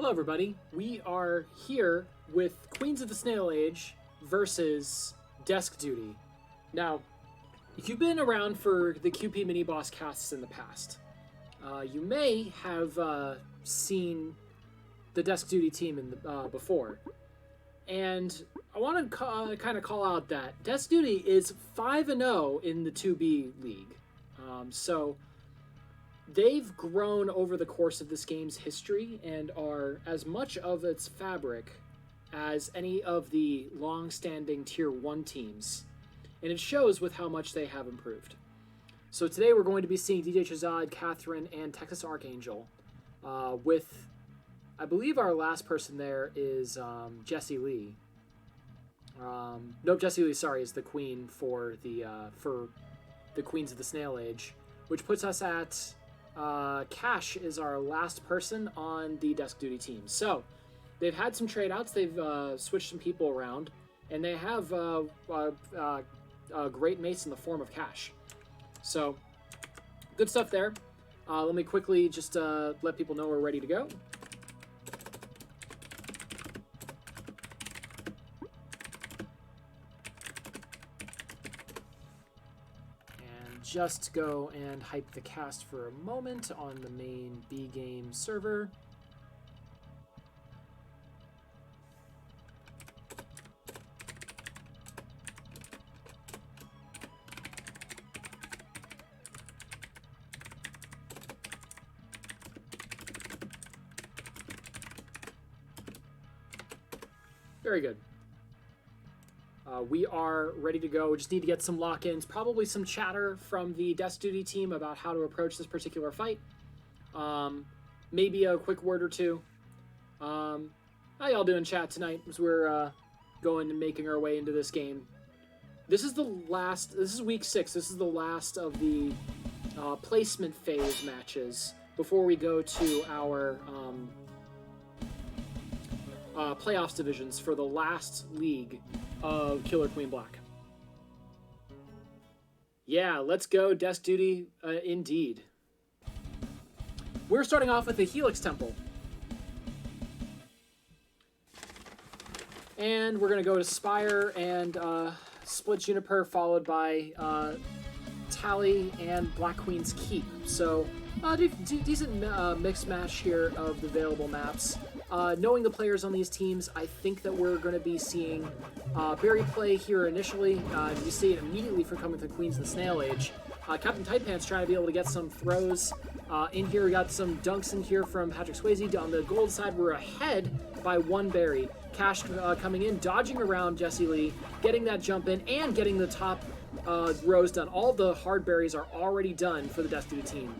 Hello everybody, we are here with Queens of the Snail Age versus Desk Duty. Now, if you've been around for the QP mini-boss casts in the past, you may have seen the Desk Duty team before. And I want to kind of call out that Desk Duty is 5-0 in the 2B league. So they've grown over the course of this game's history and are as much of its fabric as any of the long-standing Tier 1 teams. And it shows with how much they have improved. So today we're going to be seeing D.E.S.K, Catherine, and Texas Archangel with, I believe our last person there is Jessie Lee. Nope, Jessie Lee, sorry, is the queen for the Queens of the Snail Age, which puts us at Cash is our last person on the Desk Duty team. So they've had some trade outs, they've switched some people around, and they have a great mace in the form of Cash. So good stuff there. Let me quickly just let people know we're ready to go. Just go and hype the cast for a moment on the main B game server. Very good. We are ready to go. We just need to get some lock-ins, probably some chatter from the Desk Duty team about how to approach this particular fight. Maybe a quick word or two. How y'all doing, chat, tonight as we're going and making our way into this game? This is week 6. This is the last of the placement phase matches before we go to our playoffs divisions for the last league of Killer Queen Black. Yeah, let's go, Desk Duty, indeed. We're starting off with the Helix Temple. And we're going to go to Spire and Split Juniper, followed by Tally and Black Queen's Keep. So, decent mixed match here of the available maps. Knowing the players on these teams, I think that we're going to be seeing Barry play here initially. You see it immediately for coming to Queens of the Snail Age. Captain Tightpants trying to be able to get some throws in here. We got some dunks in here from Patrick Swayze. On the gold side, we're ahead by 1 Barry. Cash coming in, dodging around Jessie Lee, getting that jump in, and getting the top rows done. All the hard berries are already done for the Desk Duty team.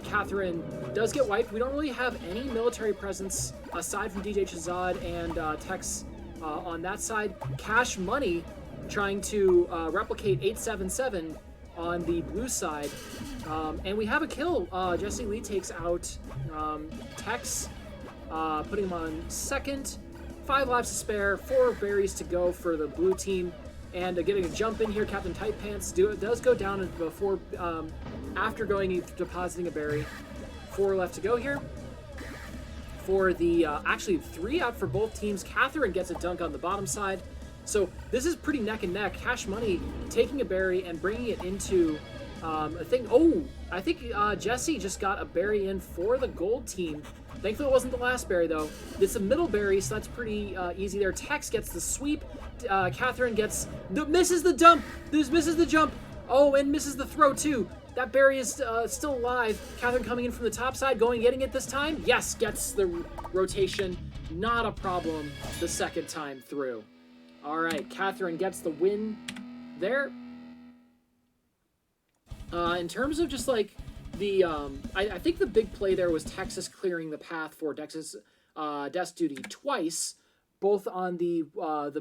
Catherine does get wiped. We don't really have any military presence aside from DJ Chazad and Tex on that side. Cash Money trying to replicate 877 on the blue side. And we have a kill. Jessie Lee takes out Tex, putting him on second. 5 lives to spare, 4 berries to go for the blue team. And getting a jump in here, Captain Tightpants does go down before, after depositing a berry. 4 left to go here. For the, actually 3 out for both teams. Catherine gets a dunk on the bottom side. So this is pretty neck and neck. Cash Money taking a berry and bringing it into a thing. Oh, I think Jessie just got a berry in for the gold team. Thankfully it wasn't the last berry though. It's a middle berry, so that's pretty easy there. Tex gets the sweep. Catherine misses the dump. Misses the jump. Oh, and misses the throw too. That berry is still alive. Catherine coming in from the top side, getting it this time. Yes, gets the rotation. Not a problem the second time through. All right, Catherine gets the win there. In terms of just like the, I think the big play there was Texas clearing the path for Desk Duty twice, both on the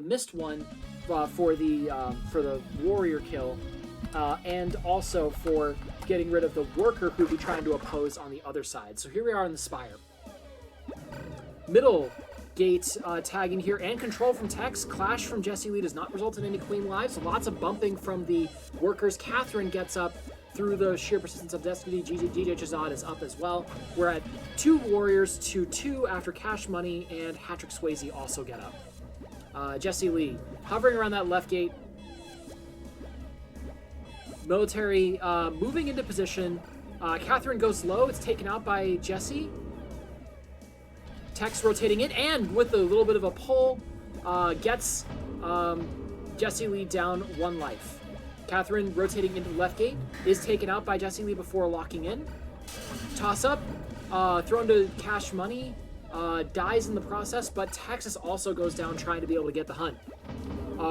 missed one for the warrior kill, and also for getting rid of the worker who'd be trying to oppose on the other side. So here we are in the Spire. Middle gate tagging here and control from Tex. Clash from Jessie Lee does not result in any queen lives. Lots of bumping from the workers. Catherine gets up through the sheer persistence of Destiny, DJ Chazad is up as well. We're at 2 Warriors to 2 after Cash Money and Hatrick Swayze also get up. Jesse Lee hovering around that left gate. Military moving into position. Catherine goes low. It's taken out by Jesse. Tex rotating in, and with a little bit of a pull, gets Jesse Lee down 1 life. Catherine rotating into the left gate is taken out by Jesse Lee before locking in. Toss up, thrown to Cash Money, dies in the process, but Texas also goes down trying to be able to get the hunt.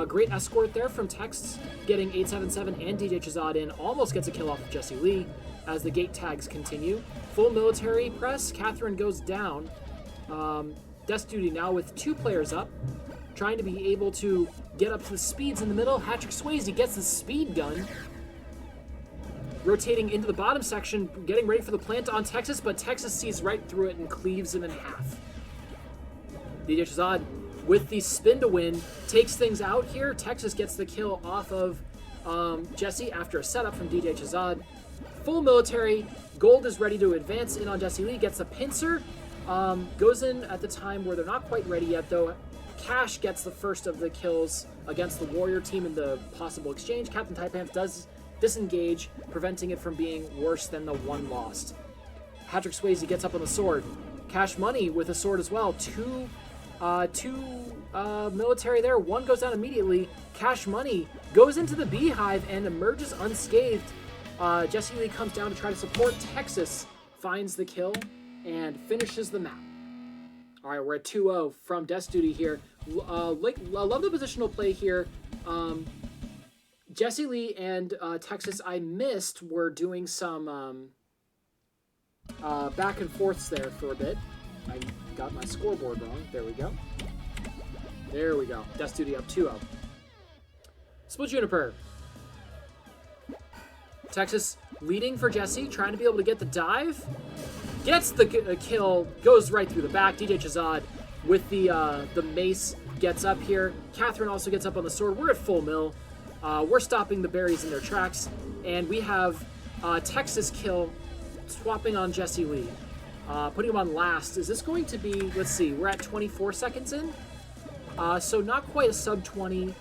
Great escort there from Tex, getting 877 and DJ Chazad in, almost gets a kill off of Jesse Lee as the gate tags continue. Full military press, Catherine goes down. Death Duty now with 2 players up, trying to be able to get up to the speeds in the middle. Hatrick Swayze gets the speed gun. Rotating into the bottom section, getting ready for the plant on Texas, but Texas sees right through it and cleaves him in half. DJ Chazad with the spin to win, takes things out here. Texas gets the kill off of Jesse after a setup from DJ Chazad. Full military, Gold is ready to advance in on Jesse Lee, gets a pincer, goes in at the time where they're not quite ready yet though. Cash gets the first of the kills against the Warrior team in the possible exchange. Captain Taipans does disengage, preventing it from being worse than the 1 lost. Hatrick Swayze gets up on the sword. Cash Money with a sword as well. Two military there. 1 goes down immediately. Cash Money goes into the beehive and emerges unscathed. Jesse Lee comes down to try to support. Texas finds the kill and finishes the map. All right, we're at 2-0 from Death Duty here. Love the positional play here. Jesse Lee and Texas, I missed, were doing some back and forths there for a bit. I got my scoreboard wrong. There we go. There we go. Death Duty up 2-0. Split Juniper. Texas leading for Jesse, trying to be able to get the dive. Gets the kill, goes right through the back. DJ Chazad with the mace gets up here. Catherine also gets up on the sword. We're at full mill. We're stopping the berries in their tracks. And we have Texas kill swapping on Jesse Lee. Putting him on last. Is this going to be, let's see, we're at 24 seconds in. So not quite a sub 20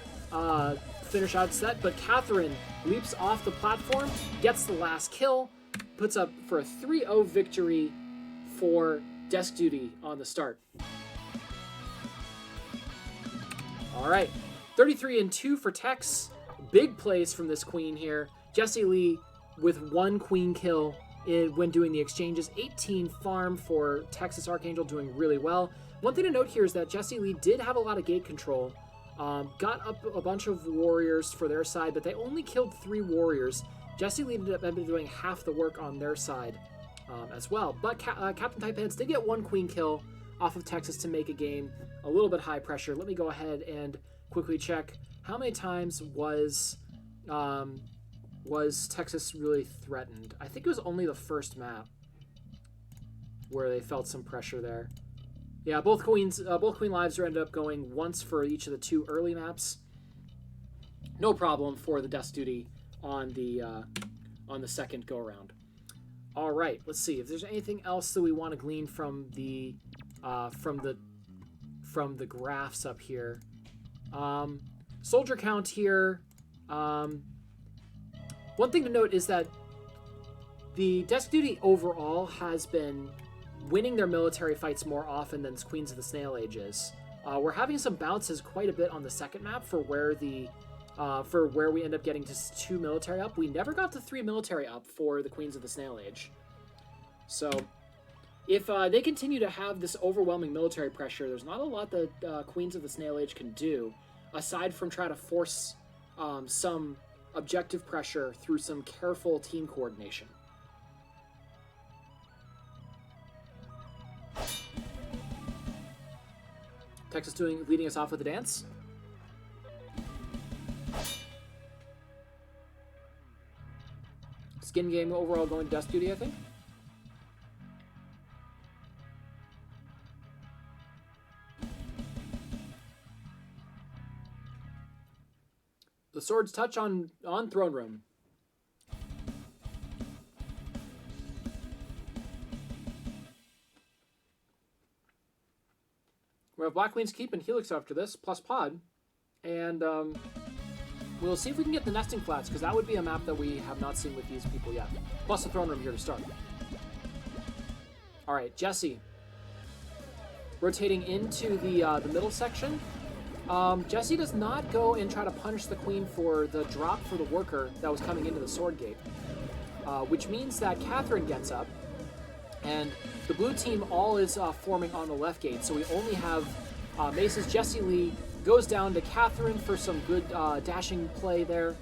finish out set, but Catherine leaps off the platform, gets the last kill, puts up for a 3-0 victory for Desk Duty on the start. All right, 33-2 for Tex. Big plays from this queen here. Jesse Lee with 1 queen kill when doing the exchanges. 18 farm for Texas Archangel, doing really well. One thing to note here is that Jesse Lee did have a lot of gate control. Got up a bunch of warriors for their side, but they only killed 3 warriors. Jesse Lee ended up doing half the work on their side as well. But Captain Taipans did get 1 queen kill off of Texas to make a game a little bit high pressure. Let me go ahead and quickly check how many times was Texas really threatened. I think it was only the first map where they felt some pressure there. Yeah, both queen lives are ended up going once for each of the 2 early maps. No problem for the Death Duty on the second go around. All right, let's see if there's anything else that we want to glean from the graphs up here. Soldier count here. One thing to note is that the Desk Duty overall has been winning their military fights more often than Queens of the Snail Age is. We're having some bounces quite a bit on the second map for where we end up getting to 2 military up. We never got to 3 military up for the Queens of the Snail Age. So if they continue to have this overwhelming military pressure, there's not a lot that Queens of the Snail Age can do, aside from try to force some objective pressure through some careful team coordination. Texas leading us off with a dance. Skin game overall going to Death Duty, I think. The swords touch on Throne Room. We have Black Queen's Keep and Helix after this, plus Pod. And we'll see if we can get the nesting flats, because that would be a map that we have not seen with these people yet. Plus the throne room here to start. All right, Jesse. Rotating into the middle section. Jesse does not go and try to punish the queen for the drop for the worker that was coming into the sword gate. Which means that Catherine gets up, and the blue team all is forming on the left gate. So we only have Mace's Jesse Lee goes down to Catherine for some good dashing play there.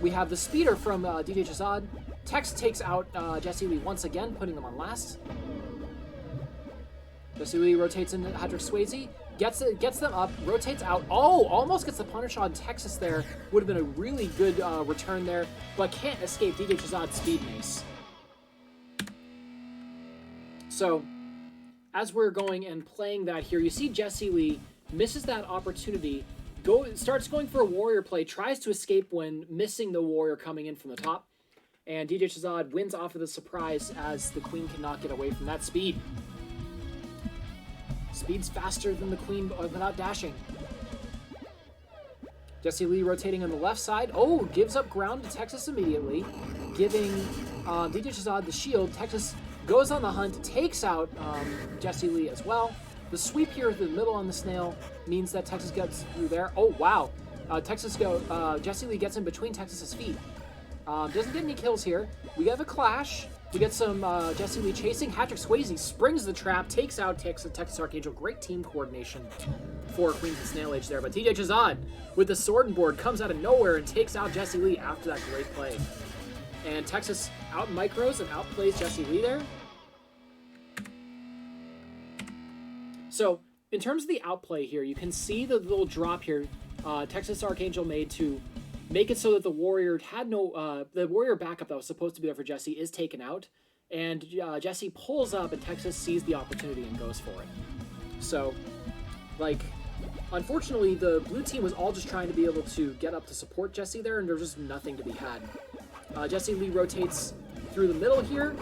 We have the speeder from DJ Chazad. Tex takes out Jesse Lee once again, putting them on last. Jesse Lee rotates into Hadrick Swayze, gets them up, rotates out. Oh, almost gets the punish on Texas there. Would have been a really good return there, but can't escape DJ Chazad's speed mace. So, as we're going and playing that here, you see Jesse Lee misses that opportunity, starts going for a warrior play, tries to escape when missing the warrior coming in from the top, and DJ Chazad wins off of the surprise as the queen cannot get away from that speed. Speed's faster than the queen without dashing. Jesse Lee rotating on the left side. Oh, gives up ground to Texas immediately, giving DJ Chazad the shield. Texas goes on the hunt, takes out Jesse Lee as well. The sweep here in the middle on the Snail means that Texas gets through there. Oh, wow. Jesse Lee gets in between Texas's feet. Doesn't get any kills here. We have a clash. We get some Jesse Lee chasing. Hadrick Swayze springs the trap, takes out Texas Archangel. Great team coordination for Queens and Snail Age there. But TJ Chazad with the sword and board comes out of nowhere and takes out Jesse Lee after that great play. And Texas out micros and outplays Jesse Lee there. So, in terms of the outplay here, you can see the little drop here Texas Archangel made to make it so that the warrior had no, the warrior backup that was supposed to be there for Jesse is taken out, and Jesse pulls up and Texas sees the opportunity and goes for it. So, like, unfortunately, the blue team was all just trying to be able to get up to support Jesse there, and there's just nothing to be had. Jesse Lee rotates through the middle here.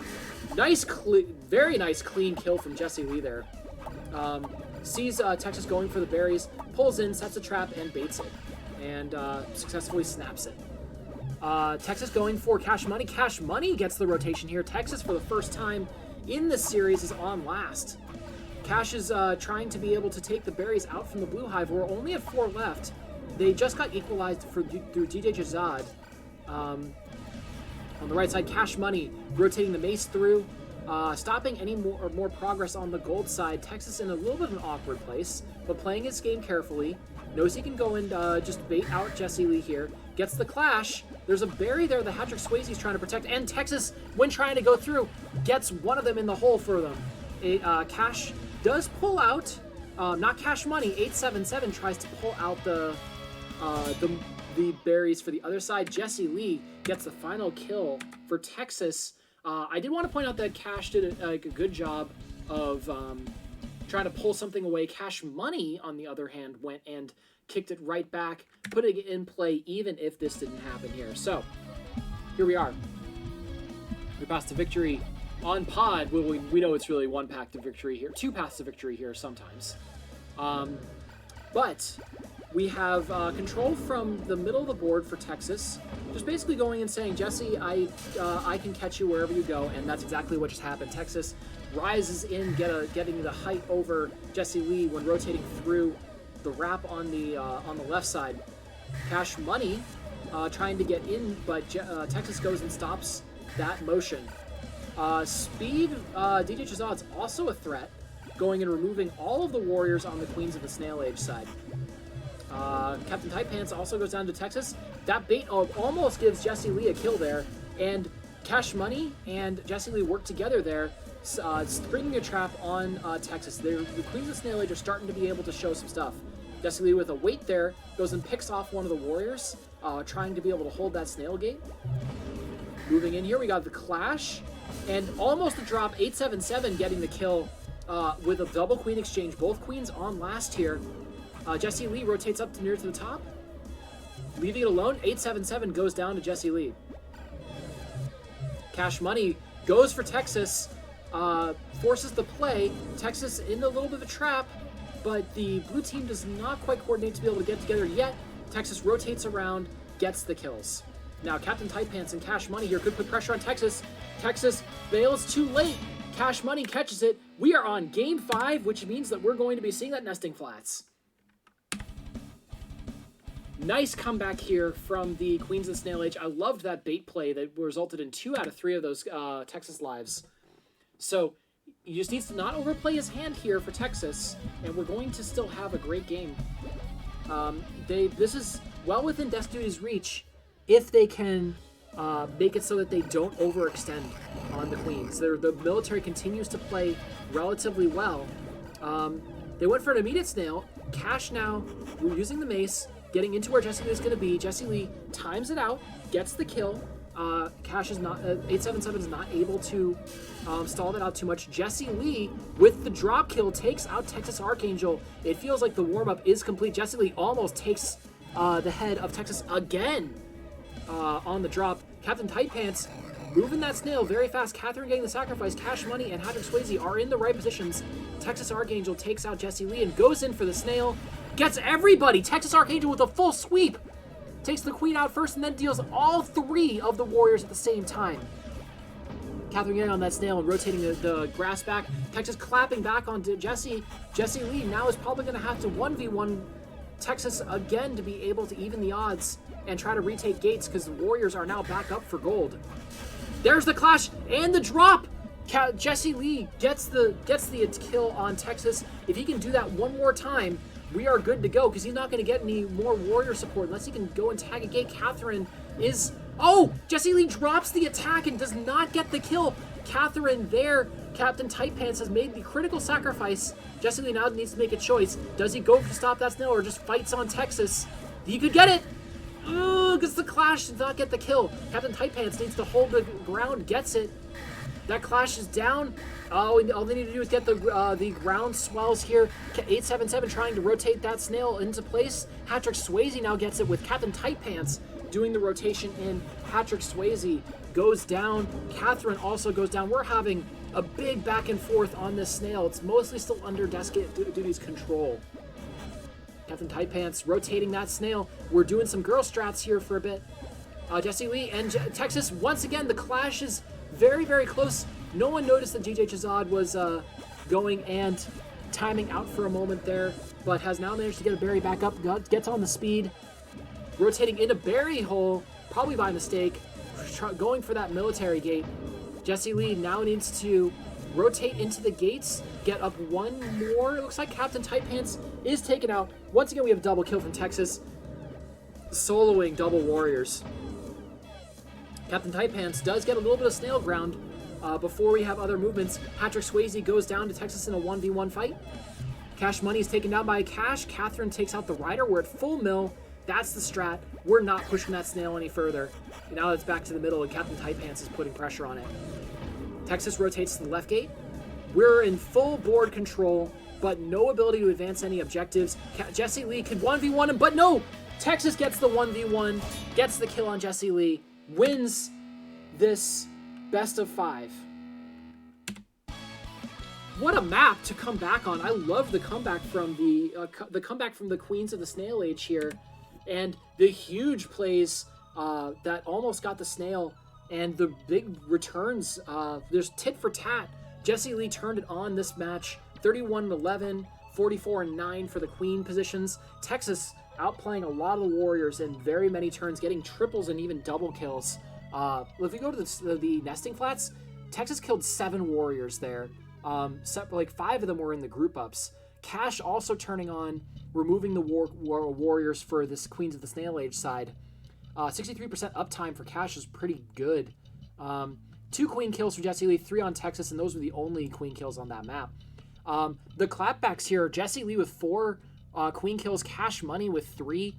Very nice clean kill from Jesse Lee there. Sees Texas going for the berries, pulls in, sets a trap, and baits it. And successfully snaps it. Texas going for Cash Money. Cash Money gets the rotation here. Texas, for the first time in this series, is on last. Cash is trying to be able to take the berries out from the Blue Hive. We're only at 4 left. They just got equalized through DJ Jazad. On the right side, Cash Money rotating the mace through. Stopping any more progress on the gold side. Texas in a little bit of an awkward place, but playing his game carefully. Knows he can go and just bait out Jesse Lee here. Gets the clash. There's a berry there that Hadrick Swayze is trying to protect. And Texas, when trying to go through, gets one of them in the hole for them. Cash does pull out. Not Cash Money. 877 tries to pull out the berries for the other side. Jesse Lee gets the final kill for Texas. I did want to point out that Cash did a good job of trying to pull something away. Cash Money, on the other hand, went and kicked it right back, putting it in play even if this didn't happen here. So, here we are. We passed to victory on Pod. We know it's really one path to victory here, 2 paths to victory here sometimes. But we have control from the middle of the board for Texas, just basically going and saying, Jesse, I can catch you wherever you go, and that's exactly what just happened. Texas rises in, getting the height over Jesse Lee when rotating through the wrap on the left side. Cash Money trying to get in, but Texas goes and stops that motion. Speed, DJ Chazad's also a threat, going and removing all of the warriors on the Queens of the Snail Age side. Captain Tight Pants also goes down to Texas. That bait almost gives Jesse Lee a kill there, and Cash Money and Jesse Lee work together there, springing a trap on Texas. The Queens of Snail Age are starting to be able to show some stuff. Jesse Lee with a wait there goes and picks off one of the warriors, trying to be able to hold that snail gate. Moving in here, we got the clash, and almost a drop. 877 getting the kill with a double queen exchange. Both queens on last here. Jesse Lee rotates up to near to the top, leaving it alone. 877 goes down to Jesse Lee. Cash Money goes for Texas, forces the play. Texas in a little bit of a trap, but the blue team does not quite coordinate to be able to get together yet. Texas rotates around, gets the kills. Now, Captain Tight Pants and Cash Money here could put pressure on Texas. Texas fails too late. Cash Money catches it. We are on game 5, which means that we're going to be seeing that nesting flats. Nice comeback here from the Queens of the Snail Age. I loved that bait play that resulted in 2 out of 3 of those Texas lives. So he just needs to not overplay his hand here for Texas, and we're going to still have a great game. This is well within D.E.S.K's reach if they can make it so that they don't overextend on the Queens. The military continues to play relatively well. They went for an immediate Snail. Cash now, we're using the mace, getting into where Jessie Lee is going to be. Jessie Lee times it out, gets the kill. Cash is not, 877 is not able to stall that out too much. Jessie Lee, with the drop kill, takes out Texas Archangel. It feels like the warm-up is complete. Jessie Lee almost takes the head of Texas again on the drop. Captain Tight Pants moving that Snail very fast. Catherine getting the sacrifice. Cash Money and Patrick Swayze are in the right positions. Texas Archangel takes out Jessie Lee and goes in for the Snail. Gets everybody. Texas Archangel with a full sweep. Takes the Queen out first and then deals all 3 of the Warriors at the same time. Catherine getting on that Snail and rotating the grass back. Texas clapping back onto Jessie. Jessie Lee now is probably going to have to 1v1 Texas again to be able to even the odds and try to retake gates because the Warriors are now back up for gold. There's the clash and the drop. Jessie Lee gets the kill on Texas. If he can do that one more time, we are good to go because he's not going to get any more Warrior support unless he can go and tag a gate. Catherine is... Oh! Jessie Lee drops the attack and does not get the kill. Catherine there. Captain Tight Pants has made the critical sacrifice. Jessie Lee now needs to make a choice. Does he go to stop that Snail or just fights on Texas? He could get it! Because the clash did not get the kill. Captain Tight Pants needs to hold the ground, gets it. That clash is down. All they need to do is get the ground swells here. 877 trying to rotate that Snail into place. Patrick Swayze now gets it with Captain Tight Pants doing the rotation in. Patrick Swayze goes down. Catherine also goes down. We're having a big back and forth on this Snail. It's mostly still under D.E.S.K's control. Captain Tight Pants rotating that Snail. We're doing some girl strats here for a bit. Jessie Lee and Texas, once again, the clash is very, very close. No one noticed that GJ Chazad was going and timing out for a moment there, but has now managed to get a berry back up, gets on the speed, rotating into berry hole, probably by mistake, going for that military gate. Jessie Lee now needs to rotate into the gates, get up one more. It looks like Captain Tight Pants is taken out. Once again, we have a double kill from Texas, soloing double Warriors. Captain Tight Pants does get a little bit of Snail ground before we have other movements. Patrick Swayze goes down to Texas in a 1v1 fight. Cash Money is taken down by Cash. Catherine takes out the Rider. We're at full mill. That's the strat. We're not pushing that Snail any further. Now it's back to the middle, and Captain Tight Pants is putting pressure on it. Texas rotates to the left gate. We're in full board control, but no ability to advance any objectives. Jessie Lee could 1v1 him, but no! Texas gets the 1v1, gets the kill on Jessie Lee, wins this best of 5. What a map to come back on. I love the comeback from the Queens of the Snail Age here, and the huge plays that almost got the Snail, and the big returns. There's tit for tat. Jessie Lee turned it on this match, 31-11, 44-9 for the Queen positions. Texas outplaying a lot of the Warriors in very many turns, getting triples and even double kills. If we go to the nesting flats, Texas killed 7 Warriors there. Like 5 of them were in the group ups. Cash also turning on, removing the Warriors for this Queens of the Snail Age side. 63% uptime for Cash is pretty good. 2 Queen kills for Jessie Lee, 3 on Texas, and those were the only Queen kills on that map. The clapbacks here, Jessie Lee with 4 Queen kills, Cash Money with 3.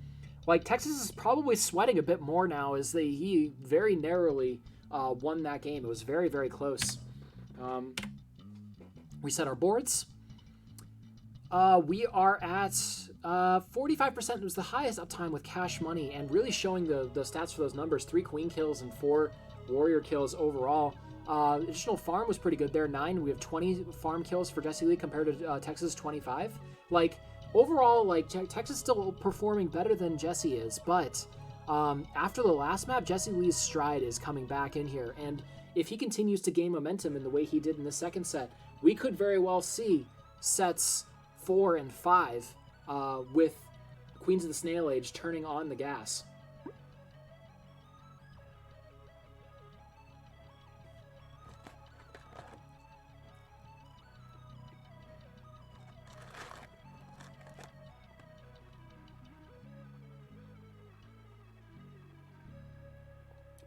Like, Texas is probably sweating a bit more now as he very narrowly won that game. It was very, very close. We set our boards. We are at 45%. It was the highest uptime with Cash Money, and really showing the stats for those numbers. 3 Queen kills and 4 Warrior kills overall. Additional farm was pretty good there, 9. We have 20 farm kills for Jesse Lee compared to Texas 25. Like, overall, like, Texas still performing better than Jesse is, but after the last map, Jesse Lee's stride is coming back in here, and if he continues to gain momentum in the way he did in the second set, we could very well see sets 4 and 5 with Queens of the Snail Age turning on the gas.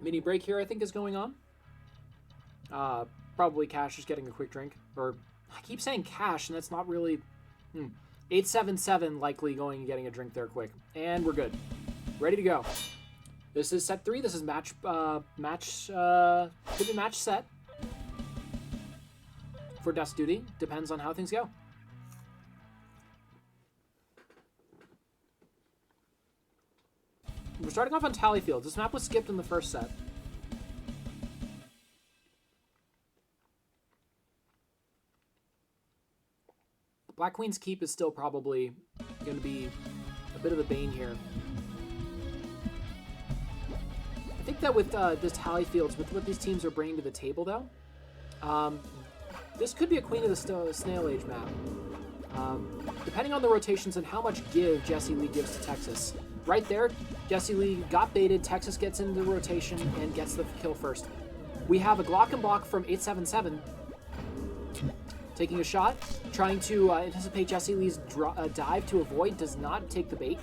Mini break here, I think, is going on. Probably Cash is getting a quick drink. Or, I keep saying Cash, and that's not really... 877 likely going and getting a drink there quick. And we're good. Ready to go. This is set 3. This is match could be match set. For Desk Duty. Depends on how things go. We're starting off on Tally Fields. This map was skipped in the first set. Black Queen's Keep is still probably going to be a bit of the bane here. I think that with this Tally Fields, with what these teams are bringing to the table, though, this could be a Queen of the Snail Age map. Depending on the rotations and how much give Jesse Lee gives to Texas. Right there, Jesse Lee got baited, Texas gets into the rotation and gets the kill first. We have a Glock and block from 877, taking a shot, trying to anticipate Jesse Lee's dive to avoid, does not take the bait.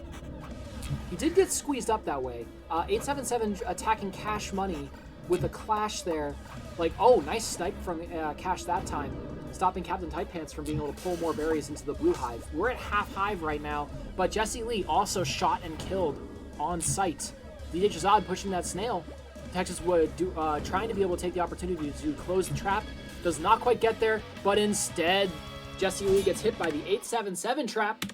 He did get squeezed up that way. 877 attacking Cash Money with a clash there. Like, oh, nice snipe from Cash that time, stopping Captain Tight Pants from being able to pull more berries into the blue hive. We're at half hive right now, but Jesse Lee also shot and killed on sight. DJ Chazad pushing that Snail. Texas would trying to be able to take the opportunity to close the trap. Does not quite get there, but instead, Jesse Lee gets hit by the 877 trap.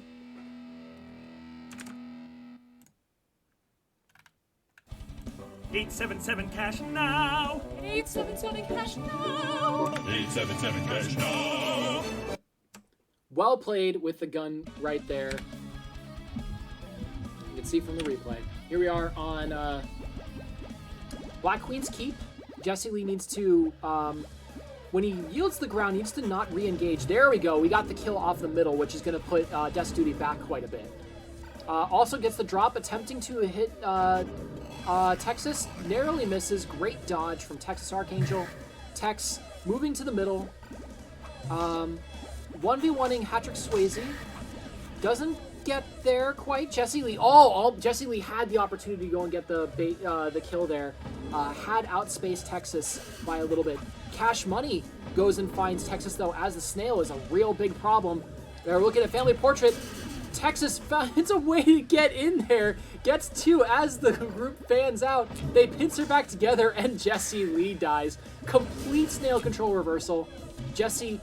$877 cash now! 877 cash now! 877 cash now! Well played with the gun right there. You can see from the replay. Here we are on Black Queen's Keep. Jesse Lee needs to, when he yields the ground, needs to not re-engage. There we go. We got the kill off the middle, which is going to put Desk Duty back quite a bit. Also gets the drop, attempting to hit Texas. Narrowly misses. Great dodge from Texas Archangel. Tex moving to the middle. 1v1ing Hatrick Swayze. Doesn't get there quite. Jesse Lee. Jesse Lee had the opportunity to go and get the kill there. Had outspaced Texas by a little bit. Cash Money goes and finds Texas, though, as the Snail is a real big problem. They're looking at Family Portrait. Texas finds a way to get in there. Gets 2 as the group fans out. They pincer back together, and Jesse Lee dies. Complete Snail control reversal. Jesse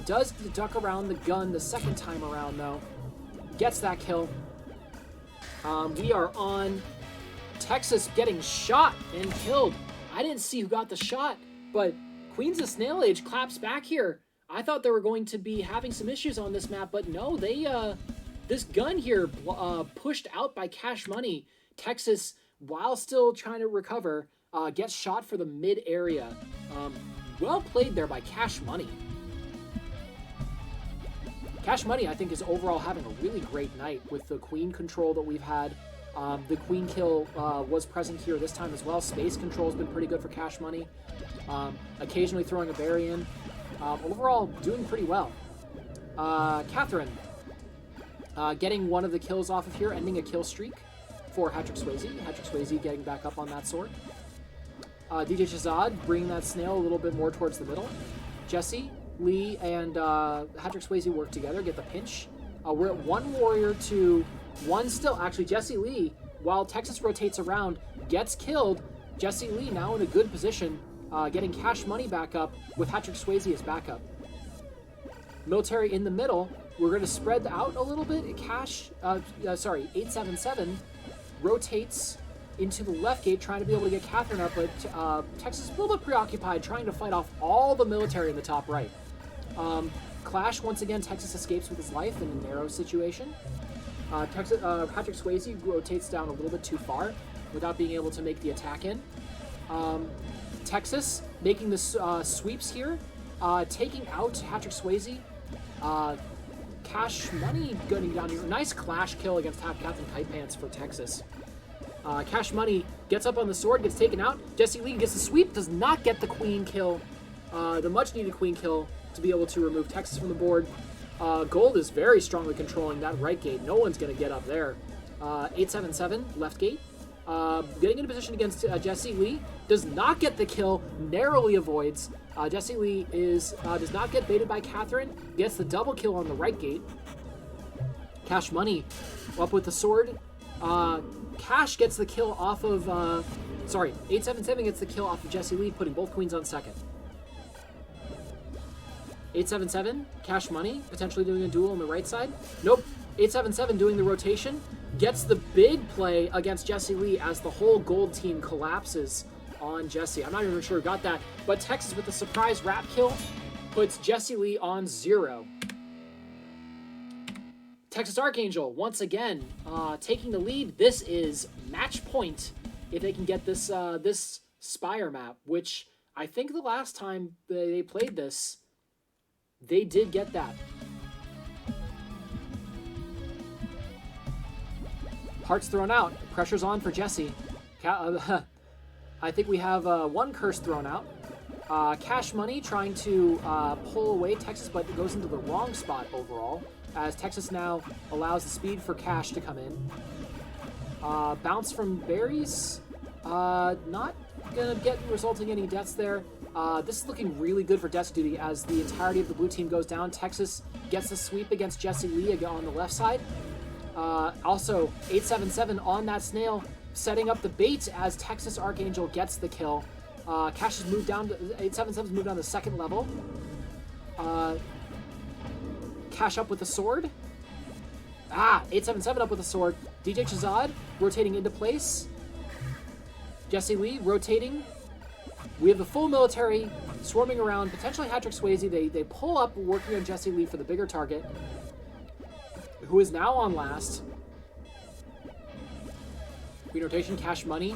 does duck around the gun the second time around, though. Gets that kill. We are on Texas getting shot and killed. I didn't see who got the shot, but Queens of Snail Age claps back here. I thought they were going to be having some issues on this map, but no, they this gun here pushed out by Cash Money. Texas, while still trying to recover, gets shot for the mid area. Well played there by Cash Money. Cash Money, I think, is overall having a really great night with the Queen control that we've had. The Queen kill was present here this time as well. Space control has been pretty good for Cash Money. Occasionally throwing a berry in. Overall, doing pretty well. Catherine, getting one of the kills off of here, ending a kill streak for Hatrick Swayze. Hatrick Swayze getting back up on that sword. DJ Shazad bringing that Snail a little bit more towards the middle. Jesse, Lee, and Hatrick Swayze work together, get the pinch. We're at 1 warrior to 1 still. Actually, Jesse Lee, while Texas rotates around, gets killed. Jesse Lee now in a good position, getting Cash Money back up with Hatrick Swayze as backup. Military in the middle. We're going to spread out a little bit. 877 rotates into the left gate, trying to be able to get Catherine up, but Texas is a little bit preoccupied, trying to fight off all the military in the top right. Clash, once again, Texas escapes with his life in a narrow situation. Patrick Swayze rotates down a little bit too far without being able to make the attack in. Texas making the sweeps here, taking out Patrick Swayze. Cash Money getting down here. Nice Clash kill against Captain Tight Pants for Texas. Cash Money gets up on the sword, gets taken out. Jesse Lee gets the sweep, does not get the queen kill. The much-needed queen kill to be able to remove Texas from the board. Gold is very strongly controlling that right gate. No one's going to get up there. 877, left gate. Getting into position against Jesse Lee. Does not get the kill, narrowly avoids. Jesse Lee does not get baited by Catherine. Gets the double kill on the right gate. Cash Money up with the sword. Cash gets the kill off of... 877 gets the kill off of Jesse Lee, putting both queens on second. 877, Cash Money, potentially doing a duel on the right side. Nope. 877 doing the rotation. Gets the big play against Jesse Lee as the whole gold team collapses on Jesse. I'm not even sure who got that, but Texas with the surprise wrap kill puts Jesse Lee on 0. Texas Archangel, once again, taking the lead. This is match point if they can get this this Spire map, which I think the last time they played this, they did get that. Hearts thrown out. Pressure's on for Jesse. I think we have one curse thrown out. Cash Money trying to pull away Texas, but it goes into the wrong spot overall, as Texas now allows the speed for Cash to come in. Bounce from Berries. Not going to resulting in any deaths there. This is looking really good for Death Duty as the entirety of the blue team goes down. Texas gets the sweep against Jesse Lee on the left side. Also, 877 on that Snail, setting up the bait as Texas Archangel gets the kill. Cash has moved down to 877's moved down to second level. Cash up with the sword. 877 up with the sword. DJ Chazad rotating into place. Jesse Lee rotating. We have the full military swarming around, potentially Patrick Swayze. They pull up, working on Jesse Lee for the bigger target, who is now on last. Queen rotation, Cash Money,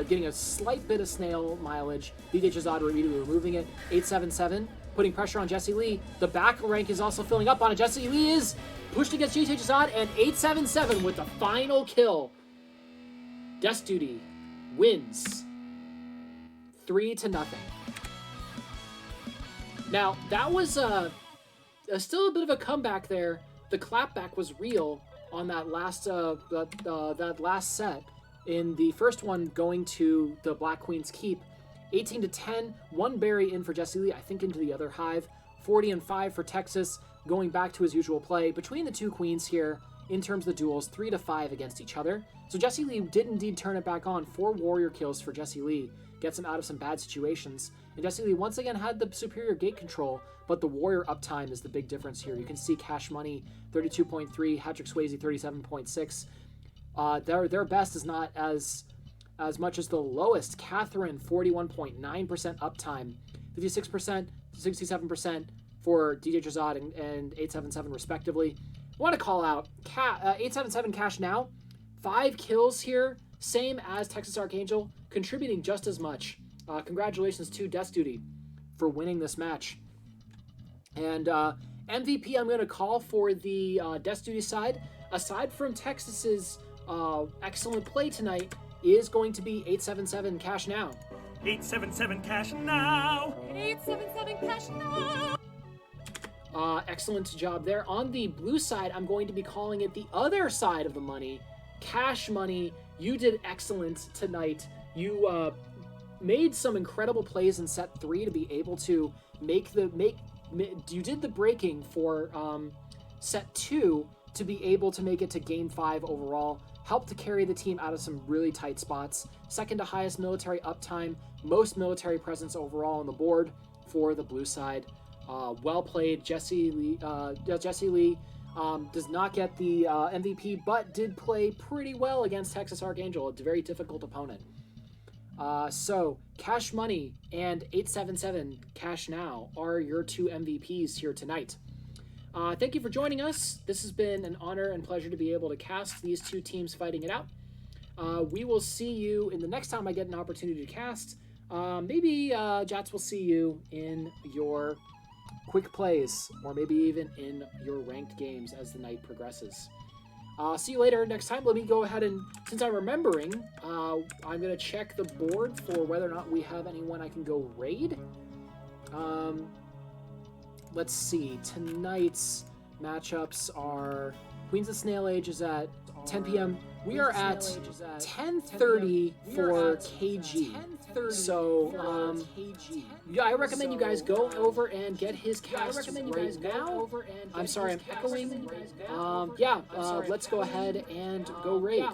getting a slight bit of Snail mileage. DJ Chazad immediately removing it. 877, putting pressure on Jesse Lee. The back rank is also filling up on it. Jesse Lee is pushed against DJ Chazad, and 877 with the final kill. Death Duty wins 3-0. Now, that was still a bit of a comeback there. The clapback was real on that last set. In the first one, going to the Black Queen's Keep, 18-10, one berry in for Jesse Lee, I think into the other hive. 40-5 for Texas, going back to his usual play between the two queens here in terms of the duels, 3-5 against each other. So Jesse Lee did indeed turn it back on. 4 warrior kills for Jesse Lee, gets him out of some bad situations. And Jesse Lee once again had the superior gate control, but the warrior uptime is the big difference here. You can see Cash Money 32.3, Patrick Swayze 37.6. Their best is not as much as the lowest. Catherine 41.9% uptime, 56%, 67% for DJ Chazad and 877 respectively. I want to call out 877 Cash now, 5 kills here, same as Texas Archangel, contributing just as much. Congratulations to Death Duty for winning this match. And MVP I'm going to call for the Death Duty side, aside from Texas's excellent play tonight, is going to be 877 Cash Now. 877 cash now. 877 cash now. Excellent job there. On the blue side, I'm going to be calling it the other side of the money. Cash Money, you did excellent tonight. You made some incredible plays in set 3 to be able to you did the breaking for set 2 to be able to make it to game 5 overall. Helped to carry the team out of some really tight spots. Second to highest military uptime, most military presence overall on the board for the blue side. Well played, Jesse Lee. Does not get the MVP, but did play pretty well against Texas Archangel. It's a very difficult opponent. So, Cash Money and 877 Cash Now are your two MVPs here tonight. Thank you for joining us. This has been an honor and pleasure to be able to cast these two teams fighting it out. We will see you in the next time I get an opportunity to cast. Maybe Jats will see you in your quick plays, or maybe even in your ranked games as the night progresses. See you later next time. Let me go ahead and, since I'm remembering, I'm going to check the board for whether or not we have anyone I can go raid. Let's see. Tonight's matchups are Queens of Snail Age is at 10 p.m. We are at 10:30 for KG. So, yeah, I recommend you guys go over and get his cast right now. I'm sorry, I'm echoing. Let's go ahead and go raid.